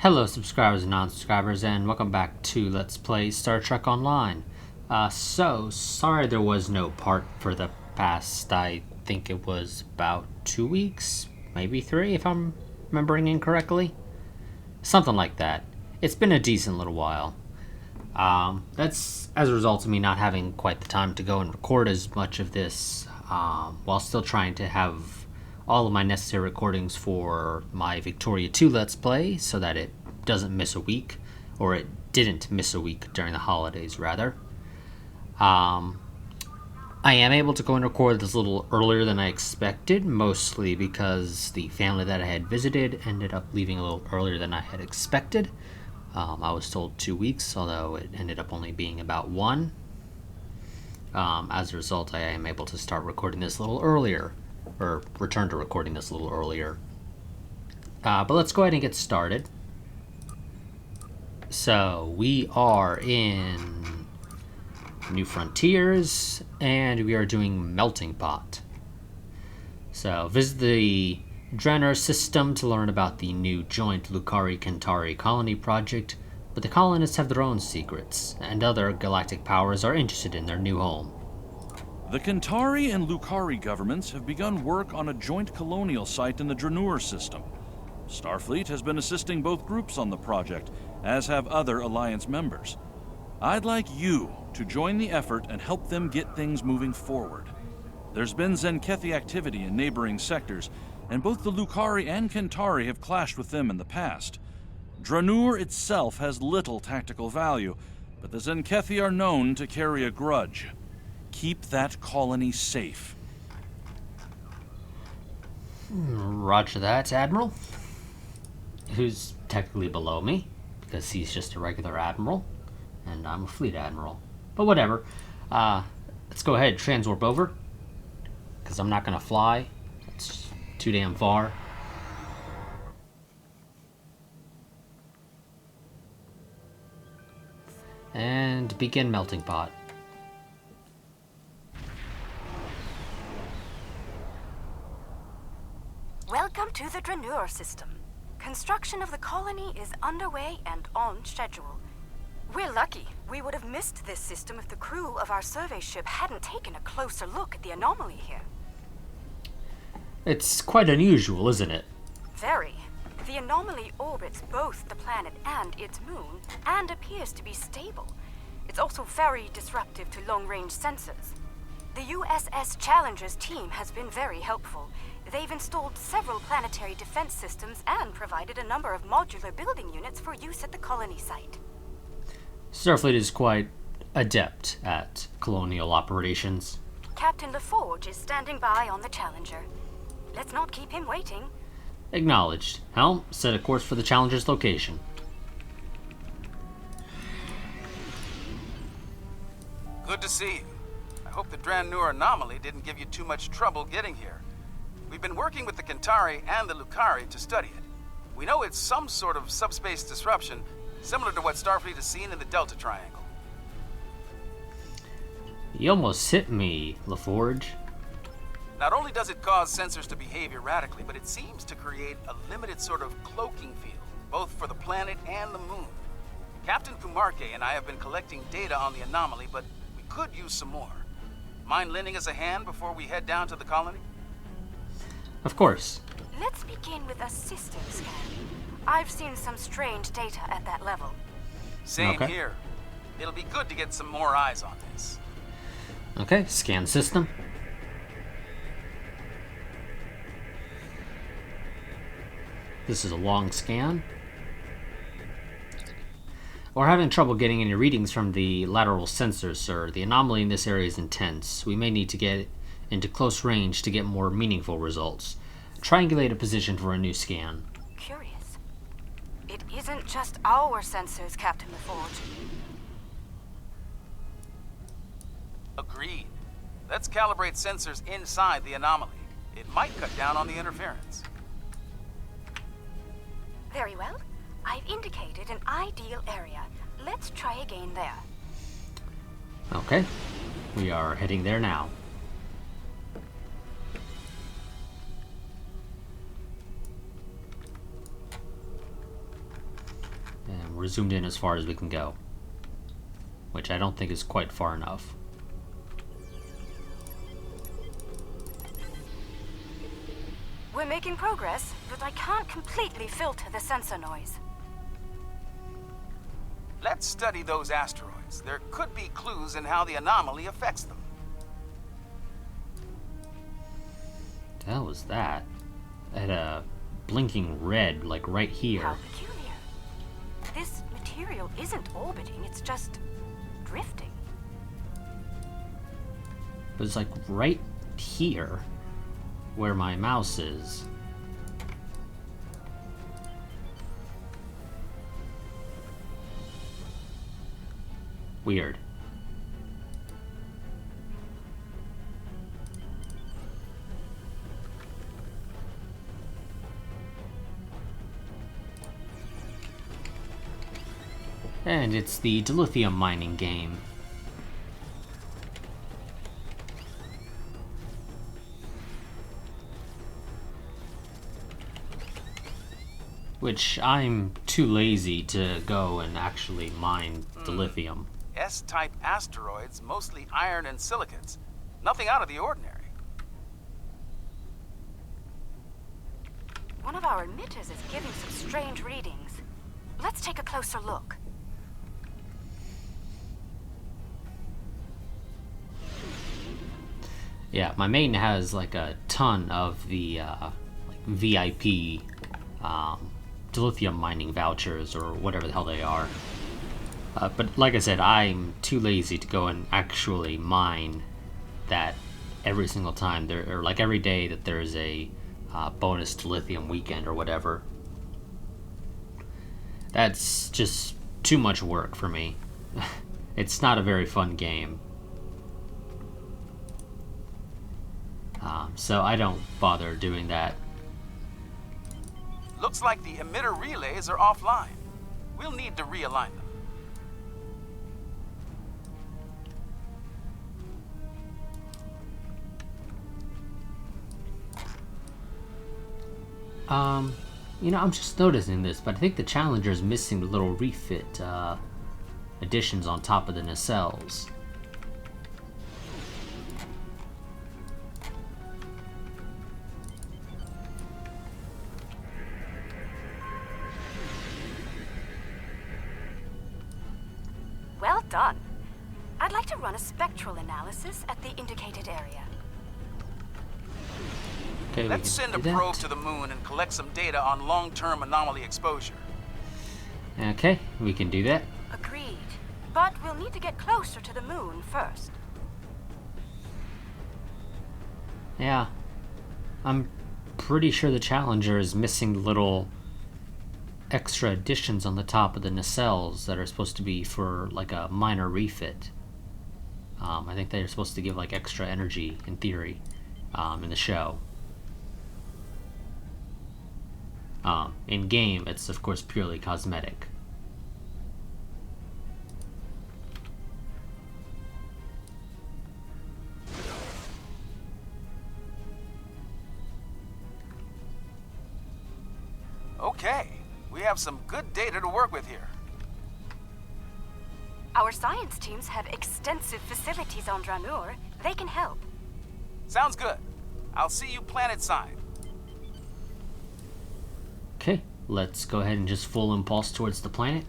Hello subscribers and non-subscribers, and welcome back to Let's Play Star Trek Online. Sorry there was no part for the past, I think it was about 2 weeks, maybe 3 if I'm remembering incorrectly. Something like that. It's been a decent little while. That's as a result of me not having quite the time to go and record as much of this, while still trying to have all of my necessary recordings for my Victoria 2 Let's Play so that it doesn't miss a week, or it didn't miss a week during the holidays, rather. I am able to go and record this a little earlier than I expected, mostly because the family that I had visited ended up leaving a little earlier than I had expected. I was told 2 weeks, although it ended up only being about 1. As a result, I am able to start recording this a little earlier, or return to recording this a little earlier. But let's go ahead and get started. So, we are in New Frontiers, and we are doing Melting Pot. So, visit the Draenor system to learn about the new joint Lukari-Kentari colony project, but the colonists have their own secrets, and other galactic powers are interested in their new home. The Kentari and Lukari governments have begun work on a joint colonial site in the Draenor system. Starfleet has been assisting both groups on the project, as have other Alliance members. I'd like you to join the effort and help them get things moving forward. There's been Zenkethi activity in neighboring sectors, and both the Lukari and Kentari have clashed with them in the past. Draenor itself has little tactical value, but the Zenkethi are known to carry a grudge. Keep that colony safe. Roger that, Admiral. Who's technically below me, because he's just a regular admiral, and I'm a fleet admiral. But whatever. Let's go ahead and transwarp over, because I'm not going to fly. It's too damn far. And begin Melting Pot. Welcome to the Draenor system. Construction of the colony is underway and on schedule. We're lucky. We would have missed this system if the crew of our survey ship hadn't taken a closer look at the anomaly here. It's quite unusual, isn't it? Very. The anomaly orbits both the planet and its moon, and appears to be stable. It's also very disruptive to long-range sensors. The USS Challenger's team has been very helpful. They've installed several planetary defense systems and provided a number of modular building units for use at the colony site. Starfleet is quite adept at colonial operations. Captain LaForge is standing by on the Challenger. Let's not keep him waiting. Acknowledged. Helm, set a course for the Challenger's location. Good to see you. I hope the Draenor anomaly didn't give you too much trouble getting here. We've been working with the Kentari and the Lukari to study it. We know it's some sort of subspace disruption, similar to what Starfleet has seen in the Delta Triangle. You almost hit me, LaForge. Not only does it cause sensors to behave erratically, but it seems to create a limited sort of cloaking field, both for the planet and the moon. Captain Pumarke and I have been collecting data on the anomaly, but we could use some more. Mind lending us a hand before we head down to the colony? Of course. Let's begin with a system scan. I've seen some strange data at that level. Same Okay. here. It'll be good to get some more eyes on this. Okay, scan system. This is a long scan. We're having trouble getting any readings from the lateral sensors, sir. The anomaly in this area is intense. We may need to get into close range to get more meaningful results. Triangulate a position for a new scan. Curious. It isn't just our sensors, Captain LaForge. Agreed. Let's calibrate sensors inside the anomaly. It might cut down on the interference. Very well. I've indicated an ideal area. Let's try again there. Okay, we are heading there now. we're zoomed in as far as we can go. Which I don't think is quite far enough. We're making progress, but I can't completely filter the sensor noise. Let's study those asteroids. There could be clues in how the anomaly affects them. The hell was that? It had a blinking red, like right here. How peculiar. This material isn't orbiting, it's just drifting. It was like right here, where my mouse is. Weird. And it's the dilithium mining game. Which I'm too lazy to go and actually mine dilithium. S-type asteroids, mostly iron and silicates. Nothing out of the ordinary. One of our emitters is giving some strange readings. Let's take a closer look. Yeah, my main has like a ton of the like VIP dilithium mining vouchers or whatever the hell they are. But like I said, I'm too lazy to go and actually mine that every single time there, or like every day that there's a bonus dilithium weekend or whatever. That's just too much work for me. It's not a very fun game. So I don't bother doing that. Looks like the emitter relays are offline. We'll need to realign them. You know, I'm just noticing this, but I think the Challenger is missing the little refit additions on top of the nacelles. Well done. I'd like to run a spectral analysis at the indicated area. Okay, Let's send a probe to the moon and collect some data on long-term anomaly exposure. Okay, we can do that. Agreed. But we'll need to get closer to the moon first. Yeah. I'm pretty sure the Challenger is missing little extra additions on the top of the nacelles that are supposed to be for like a minor refit. I think they're supposed to give like extra energy in theory in the show. In game, it's of course purely cosmetic. Okay, we have some good data to work with here. Our science teams have extensive facilities on Dranur. They can help. Sounds good. I'll see you planet-side. Okay, let's go ahead and just full impulse towards the planet.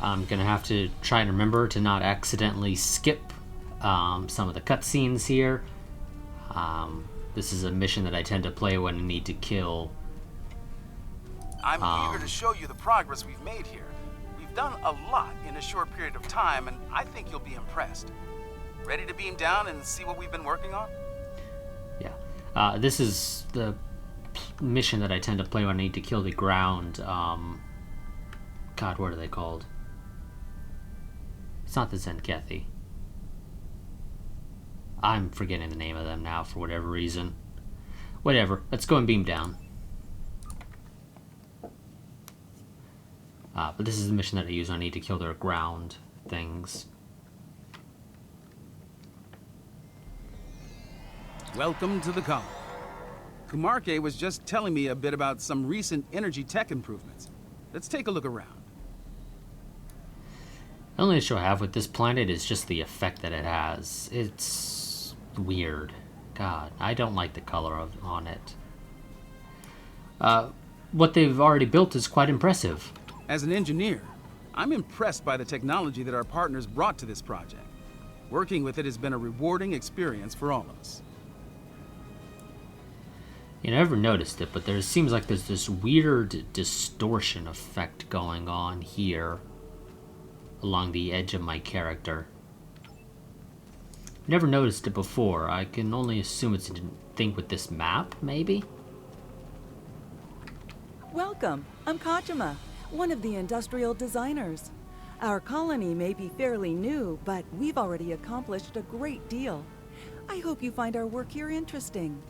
I'm gonna have to try and remember to not accidentally skip some of the cutscenes here. This is a mission that I tend to play when I need to kill. I'm eager to show you the progress we've made here. We've done a lot in a short period of time, and I think you'll be impressed. Ready to beam down and see what we've been working on? Yeah. This is the mission that I tend to play when I need to kill the ground. God, what are they called? It's not the Zenkethi. I'm forgetting the name of them now for whatever reason. Whatever. Let's go and beam down. But this is the mission that I use when I need to kill their ground things. Welcome to the colony. Kumarke was just telling me a bit about some recent energy tech improvements. Let's take a look around. The only issue I have with this planet is just the effect that it has. It's weird. God, I don't like the color on it. What they've already built is quite impressive. As an engineer, I'm impressed by the technology that our partners brought to this project. Working with it has been a rewarding experience for all of us. You never noticed it, but there seems like there's this weird distortion effect going on here along the edge of my character. Never noticed it before. I can only assume it's a thing with this map, maybe? Welcome. I'm Kachima, one of the industrial designers. Our colony may be fairly new, but we've already accomplished a great deal. I hope you find our work here interesting.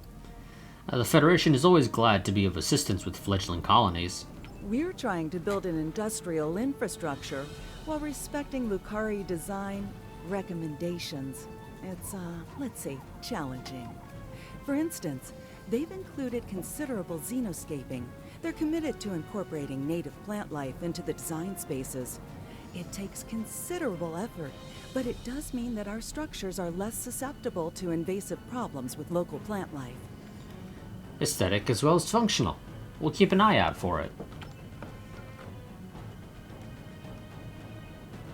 The Federation is always glad to be of assistance with fledgling colonies. We're trying to build an industrial infrastructure while respecting Lucari design recommendations. It's, let's say, challenging. For instance, they've included considerable xenoscaping. They're committed to incorporating native plant life into the design spaces. It takes considerable effort, but it does mean that our structures are less susceptible to invasive problems with local plant life. Aesthetic as well as functional. We'll keep an eye out for it.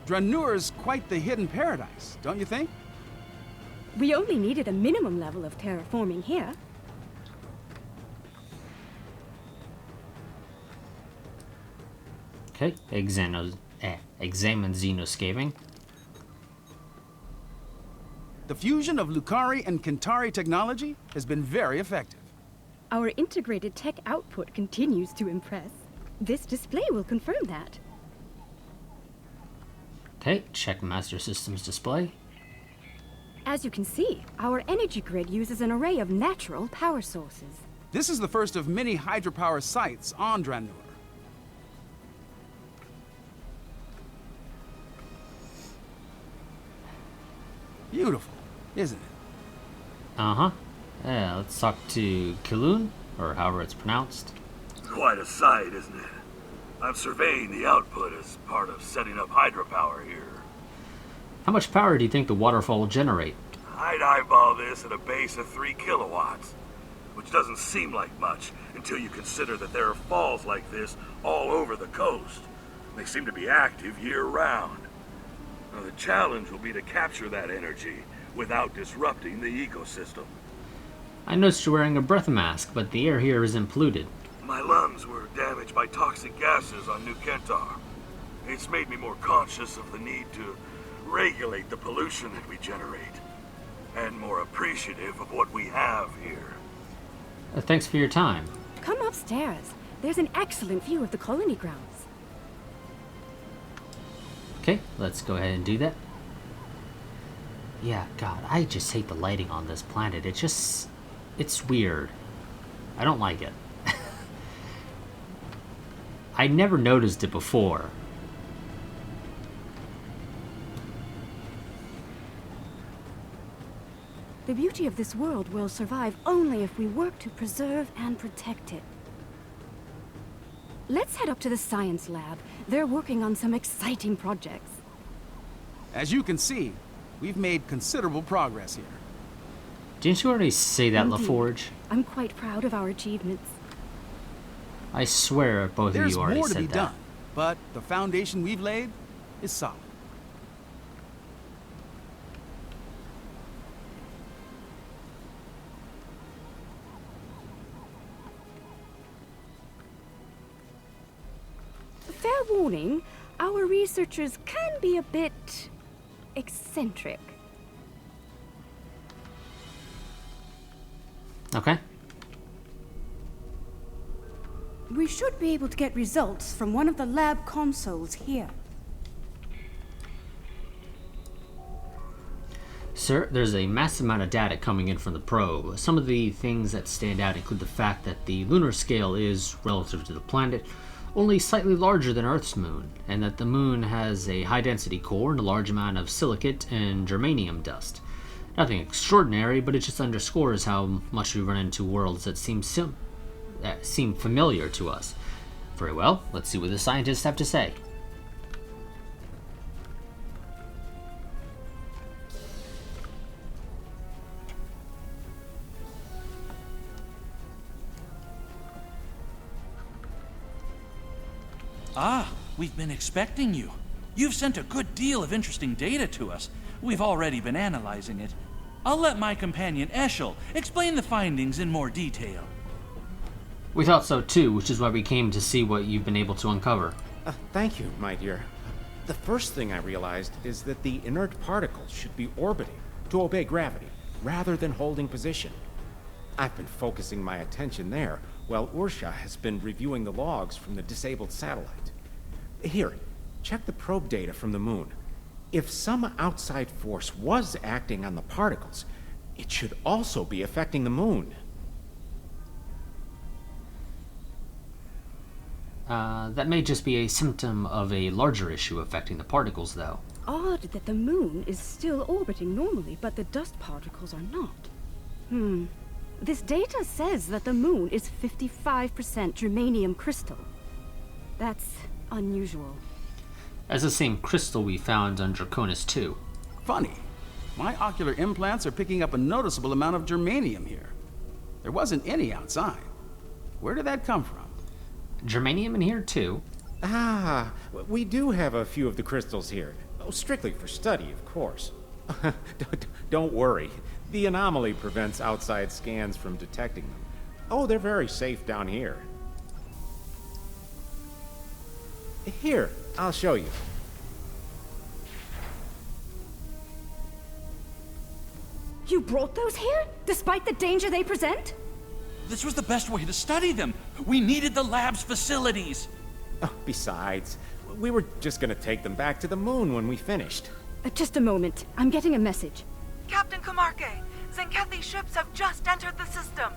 Dranure's quite the hidden paradise, don't you think? We only needed a minimum level of terraforming here. Okay, examine xenoscaping. The fusion of Lucari and Kentari technology has been very effective. Our integrated tech output continues to impress. This display will confirm that. Okay, check Master Systems display. As you can see, our energy grid uses an array of natural power sources. This is the first of many hydropower sites on Dranur. Beautiful, isn't it? Uh-huh. Yeah, let's talk to Kilun, or however it's pronounced. Quite a sight, isn't it? I'm surveying the output as part of setting up hydropower here. How much power do you think the waterfall will generate? I'd eyeball this at a base of 3 kilowatts, which doesn't seem like much until you consider that there are falls like this all over the coast. They seem to be active year-round. Now, the challenge will be to capture that energy without disrupting the ecosystem. I noticed you're wearing a breath mask, but the air here isn't polluted. My lungs were damaged by toxic gases on New Kentar. It's made me more conscious of the need to regulate the pollution that we generate, and more appreciative of what we have here. Thanks for your time. Come upstairs. There's an excellent view of the colony grounds. Okay, let's go ahead and do that. Yeah, God, I just hate the lighting on this planet. It's weird. I don't like it. I never noticed it before. The beauty of this world will survive only if we work to preserve and protect it. Let's head up to the science lab. They're working on some exciting projects. As you can see, we've made considerable progress here. Didn't you already say that, Indeed. LaForge? I'm quite proud of our achievements. I swear both There's of you already more to said be that. done, but the foundation we've laid is solid. Fair warning, our researchers can be a bit eccentric. Okay. We should be able to get results from one of the lab consoles here. Sir, there's a massive amount of data coming in from the probe. Some of the things that stand out include the fact that the lunar scale is, relative to the planet, only slightly larger than Earth's moon, and that the moon has a high-density core and a large amount of silicate and germanium dust. Nothing extraordinary, but it just underscores how much we run into worlds that seem familiar to us. Very well, let's see what the scientists have to say. Ah, we've been expecting you. You've sent a good deal of interesting data to us. We've already been analyzing it. I'll let my companion Eshel explain the findings in more detail. We thought so too, which is why we came to see what you've been able to uncover. Thank you, my dear. The first thing I realized is that the inert particles should be orbiting to obey gravity, rather than holding position. I've been focusing my attention there, while Ursha has been reviewing the logs from the disabled satellite. Here, check the probe data from the moon. If some outside force was acting on the particles, it should also be affecting the moon. That may just be a symptom of a larger issue affecting the particles, though. Odd that the moon is still orbiting normally, but the dust particles are not. This data says that the moon is 55% germanium crystal. That's unusual. That's the same crystal we found on Draconis 2. Funny. My ocular implants are picking up a noticeable amount of germanium here. There wasn't any outside. Where did that come from? Germanium in here too? Ah, we do have a few of the crystals here. Oh, strictly for study, of course. Don't worry. The anomaly prevents outside scans from detecting them. Oh, they're very safe down here. Here, I'll show you. You brought those here, despite the danger they present? This was the best way to study them. We needed the lab's facilities. Oh, besides, we were just gonna take them back to the moon when we finished. Just a moment. I'm getting a message. Captain Kumarke, Zenkethi's ships have just entered the system.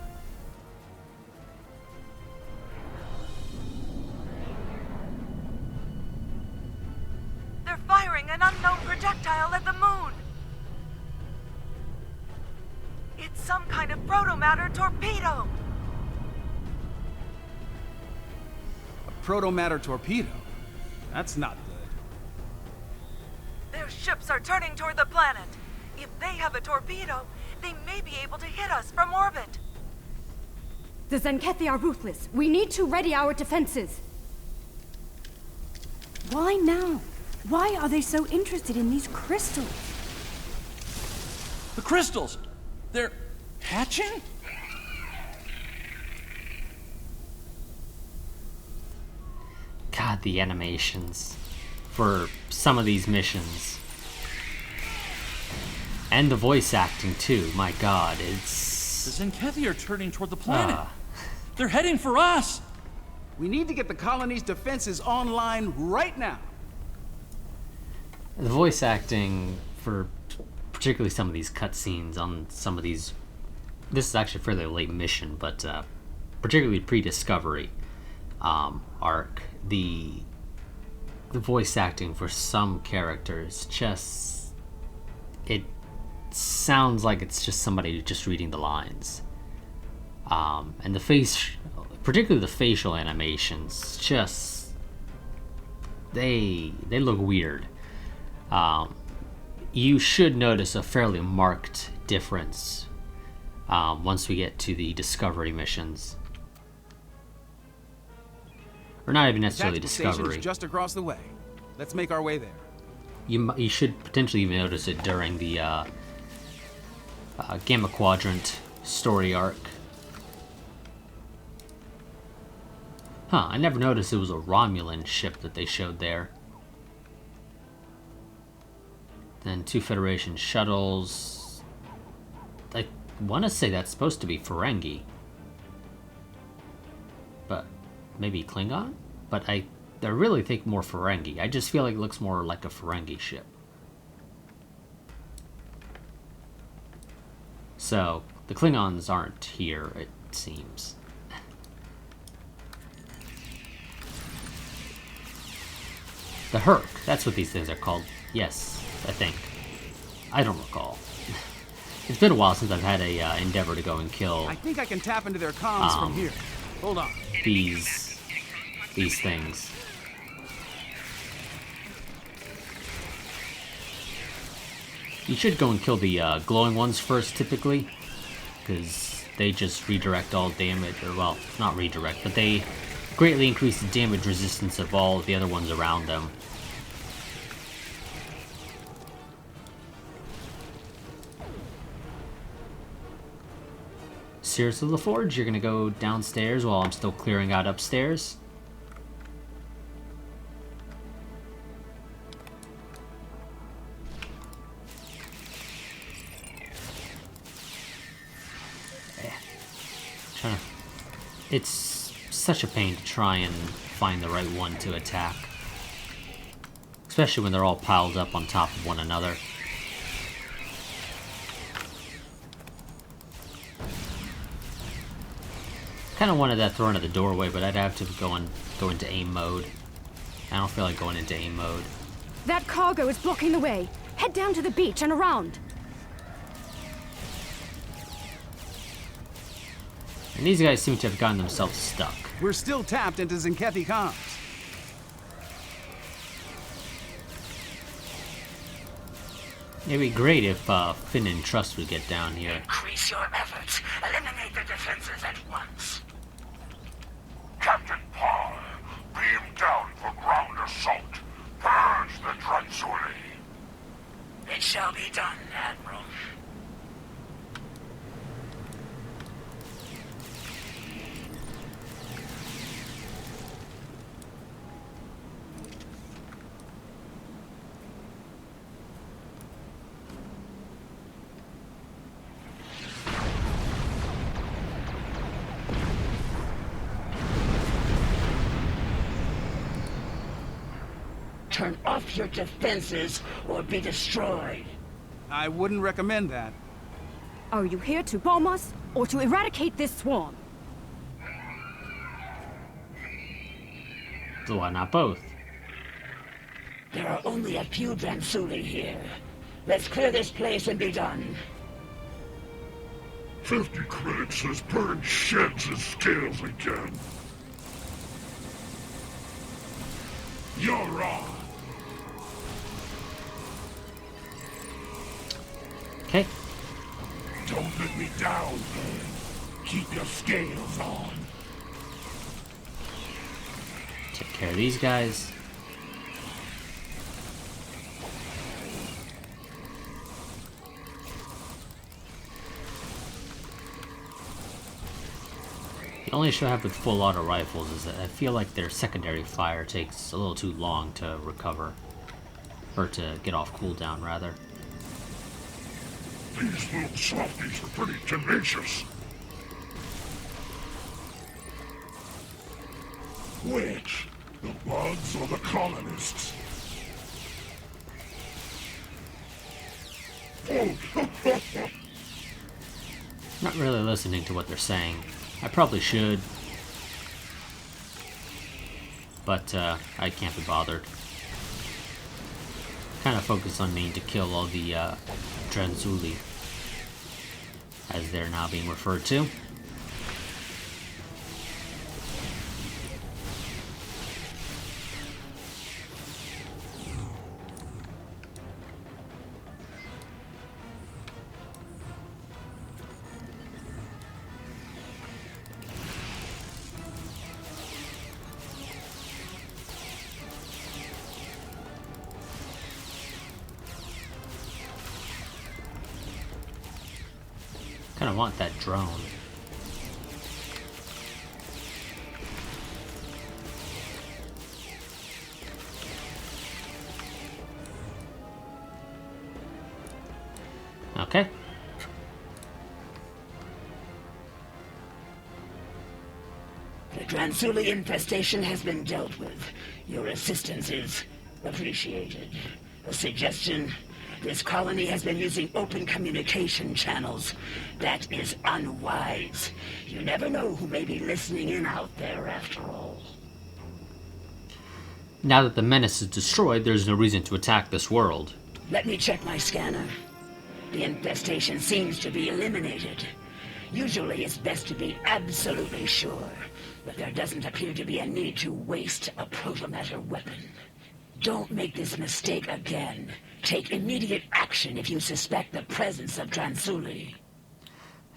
They're firing an unknown projectile at the moon. It's some kind of protomatter torpedo. A protomatter torpedo? That's not good. Their ships are turning toward the planet. If they have a torpedo, they may be able to hit us from orbit. The Zenkethi are ruthless. We need to ready our defenses. Why now? Why are they so interested in these crystals? The crystals! They're hatching? God, the animations for some of these missions. And the voice acting too, my god, it's... The Zenkethi are turning toward the planet. They're heading for us! We need to get the colony's defenses online right now. The voice acting for particularly some of these cutscenes on some of these... This is actually a fairly late mission, but particularly pre-discovery arc, the voice acting for some characters just... It sounds like it's just somebody just reading the lines. And the face... Particularly the facial animations, just... They look weird. You should notice a fairly marked difference once we get to the discovery missions. Or not even necessarily Tactical station discovery. is just across the way. Let's make our way there. You should potentially even notice it during the Gamma Quadrant story arc. Huh, I never noticed it was a Romulan ship that they showed there. Then 2 Federation shuttles. I want to say that's supposed to be Ferengi. But maybe Klingon? But I really think more Ferengi. I just feel like it looks more like a Ferengi ship. So, the Klingons aren't here, it seems. The Herc, that's what these things are called. Yes, I think. I don't recall. It's been a while since I've had a endeavor to go and kill I think I can tap into their comms from here. Hold on. these things. You should go and kill the glowing ones first, typically, because they just redirect all damage, or well, not redirect, but they greatly increase the damage resistance of all the other ones around them. Sears of the Forge, you're gonna go downstairs while I'm still clearing out upstairs. It's such a pain to try and find the right one to attack. Especially when they're all piled up on top of one another. Kinda wanted that thrown at the doorway, but I'd have to go into aim mode. I don't feel like going into aim mode. That cargo is blocking the way. Head down to the beach and around. And these guys seem to have gotten themselves stuck. We're still tapped into Zenkethi comms. It'd be great if Finn and Trust would get down here. Increase your efforts. Eliminate the defenses at once. Captain Paul, beam down for ground assault. Purge the Tranzuli. It shall be done, Admiral. Turn off your defenses or be destroyed. I wouldn't recommend that. Are you here to bomb us or to eradicate this swarm? So why not both? There are only a few Tranzuli here. Let's clear this place and be done. 50 critics has burned sheds and scales again. You're on. Okay. Don't let me down, man. Keep your scales on. Take care of these guys. The only issue I have with full auto rifles is that I feel like their secondary fire takes a little too long to recover. Or to get off cooldown, rather. These little softies are pretty tenacious. Which? The bugs or the colonists? Not really listening to what they're saying. I probably should. But, I can't be bothered. Kind of focus on needing to kill all the, Tranzuli, as they're now being referred to. Kind of want that drone. Okay. The Tranzuli infestation has been dealt with. Your assistance is appreciated. A suggestion? This colony has been using open communication channels. That is unwise. You never know who may be listening in out there after all. Now that the menace is destroyed, there's no reason to attack this world. Let me check my scanner. The infestation seems to be eliminated. Usually it's best to be absolutely sure, but there doesn't appear to be a need to waste a protomatter weapon. Don't make this mistake again. Take immediate action if you suspect the presence of Dransuli.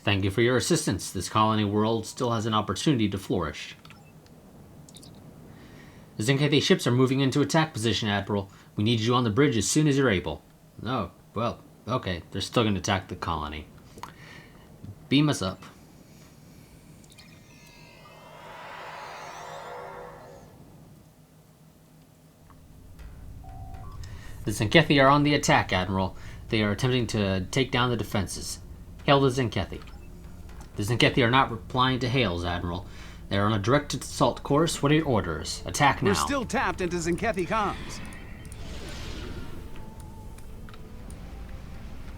Thank you for your assistance. This colony world still has an opportunity to flourish. The Zenkethi ships are moving into attack position, Admiral. We need you on the bridge as soon as you're able. Oh, well, okay. They're still going to attack the colony. Beam us up. The Zenkethi are on the attack, Admiral. They are attempting to take down the defenses. Hail the Zenkethi. The Zenkethi are not replying to hails, Admiral. They are on a direct assault course. What are your orders? Attack now. We're still tapped into Zenkethi comms.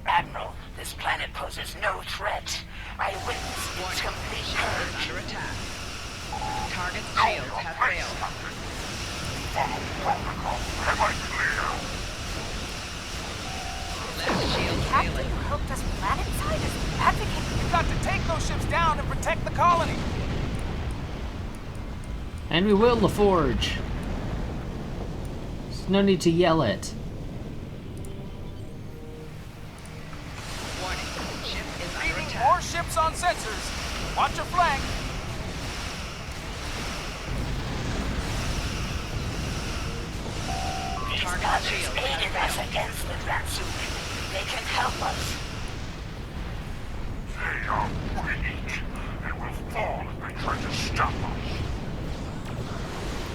Admiral, this planet poses no threat. I witness its complete purge. Under attack. Target's shields have failed. Left shield Captain failing. who helped us planet-side is advocating. We've got to take those ships down and protect the colony. And we will, LaForge. There's no need to yell it. Warning. Ship is under Leaving attack. more ships on sensors. Watch your flank. These others aided us against the Dransuli. They can help us. They are weak and will fall if they try to stop us.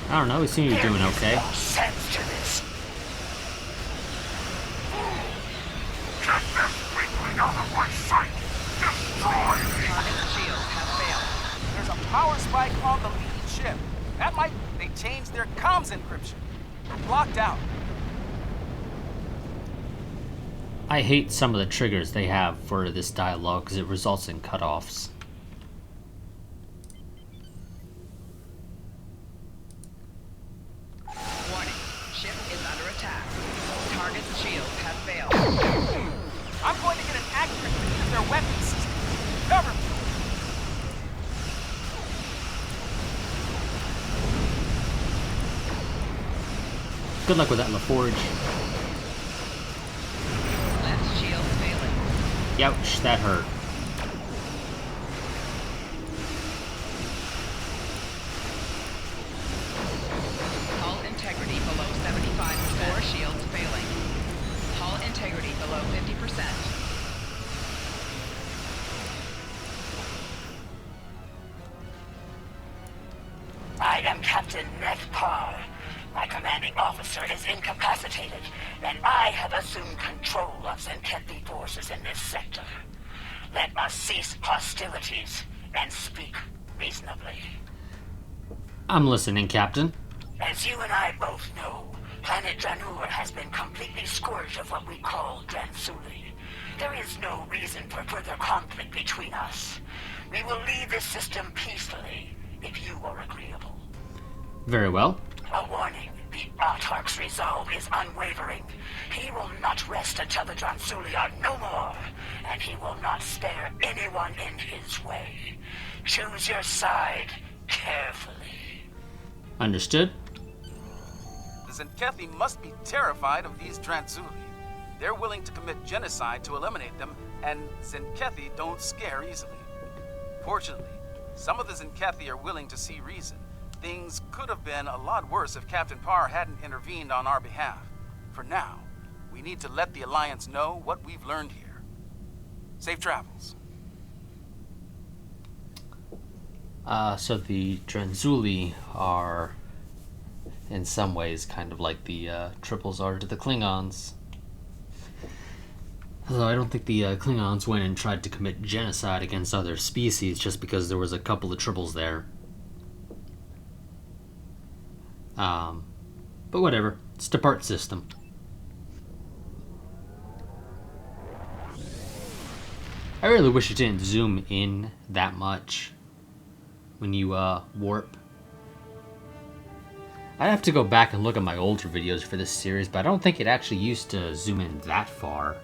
I don't know, we seem to be doing okay. No sense to this. Get this weakling out of my sight! Destroy me! Target's shields have failed. There's a power spike on the lead ship. That might... They changed their comms encryption. We're blocked out. I hate some of the triggers they have for this dialogue because it results in cutoffs. Warning. Ship is under attack. Target's shields have failed. I'm going to get an accurate read of their weapon system. Cover me. Good luck with that, LaForge. Left shield failing. Youch, that hurt. Hull integrity below 75%. 4 shields failing. Hull integrity below 50%. I am Captain Ned Parr. My commanding officer is incapacitated, and I have assumed control of Zenkethi forces in this sector. Let us cease hostilities and speak reasonably. I'm listening, Captain. As you and I both know, planet Dranur has been completely scourged of what we call Dransuli. There is no reason for further conflict between us. We will leave this system peacefully, if you are agreeable. Very well. A warning. The Autarch's resolve is unwavering. He will not rest until the Dransuli are no more, and he will not spare anyone in his way. Choose your side carefully. Understood. The Zenkethi must be terrified of these Dransuli. They're willing to commit genocide to eliminate them, and Zenkethi don't scare easily. Fortunately, some of the Zenkethi are willing to see reason. Things could have been a lot worse if Captain Parr hadn't intervened on our behalf. For now, we need to let the Alliance know what we've learned here. Safe travels. So the Dransuli are, in some ways, kind of like the Triples are to the Klingons. Although I don't think the Klingons went and tried to commit genocide against other species just because there was a couple of Triples there. But whatever. It's a depart system. I really wish it didn't zoom in that much when you warp. I'd have to go back and look at my older videos for this series, but I don't think it actually used to zoom in that far.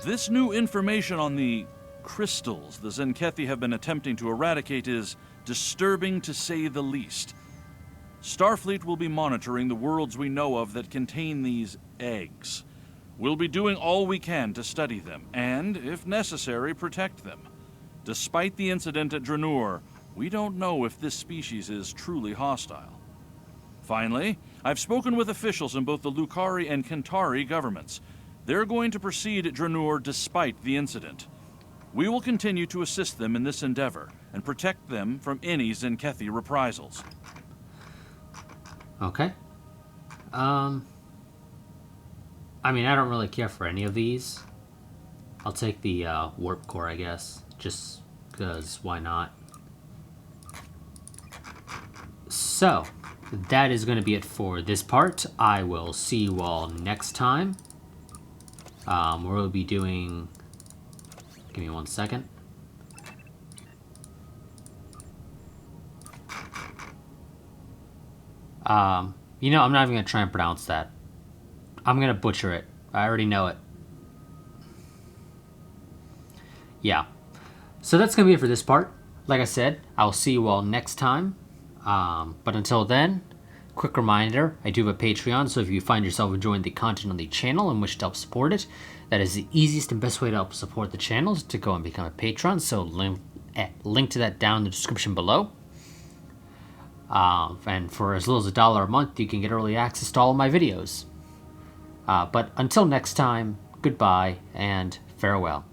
This new information on the crystals the Zenkethi have been attempting to eradicate is disturbing to say the least. Starfleet will be monitoring the worlds we know of that contain these eggs. We'll be doing all we can to study them, and, if necessary, protect them. Despite the incident at Dranur, we don't know if this species is truly hostile. Finally, I've spoken with officials in both the Lukari and Kentari governments. They're going to proceed at Dranur despite the incident. We will continue to assist them in this endeavor and protect them from any Zenkethi reprisals. Okay. I mean, I don't really care for any of these. I'll take the warp core, I guess, just because why not? So, that is going to be it for this part. I will see you all next time. We'll be doing... Give me 1 second. You know, I'm not even going to try and pronounce that. I'm going to butcher it. I already know it. Yeah. So that's going to be it for this part. Like I said, I'll see you all next time. But until then, quick reminder, I do have a Patreon, so if you find yourself enjoying the content on the channel and wish to help support it, that is the easiest and best way to help support the channel is to go and become a patron, so link to that down in the description below. And for as little as $1 a month, you can get early access to all of my videos. But until next time, goodbye and farewell.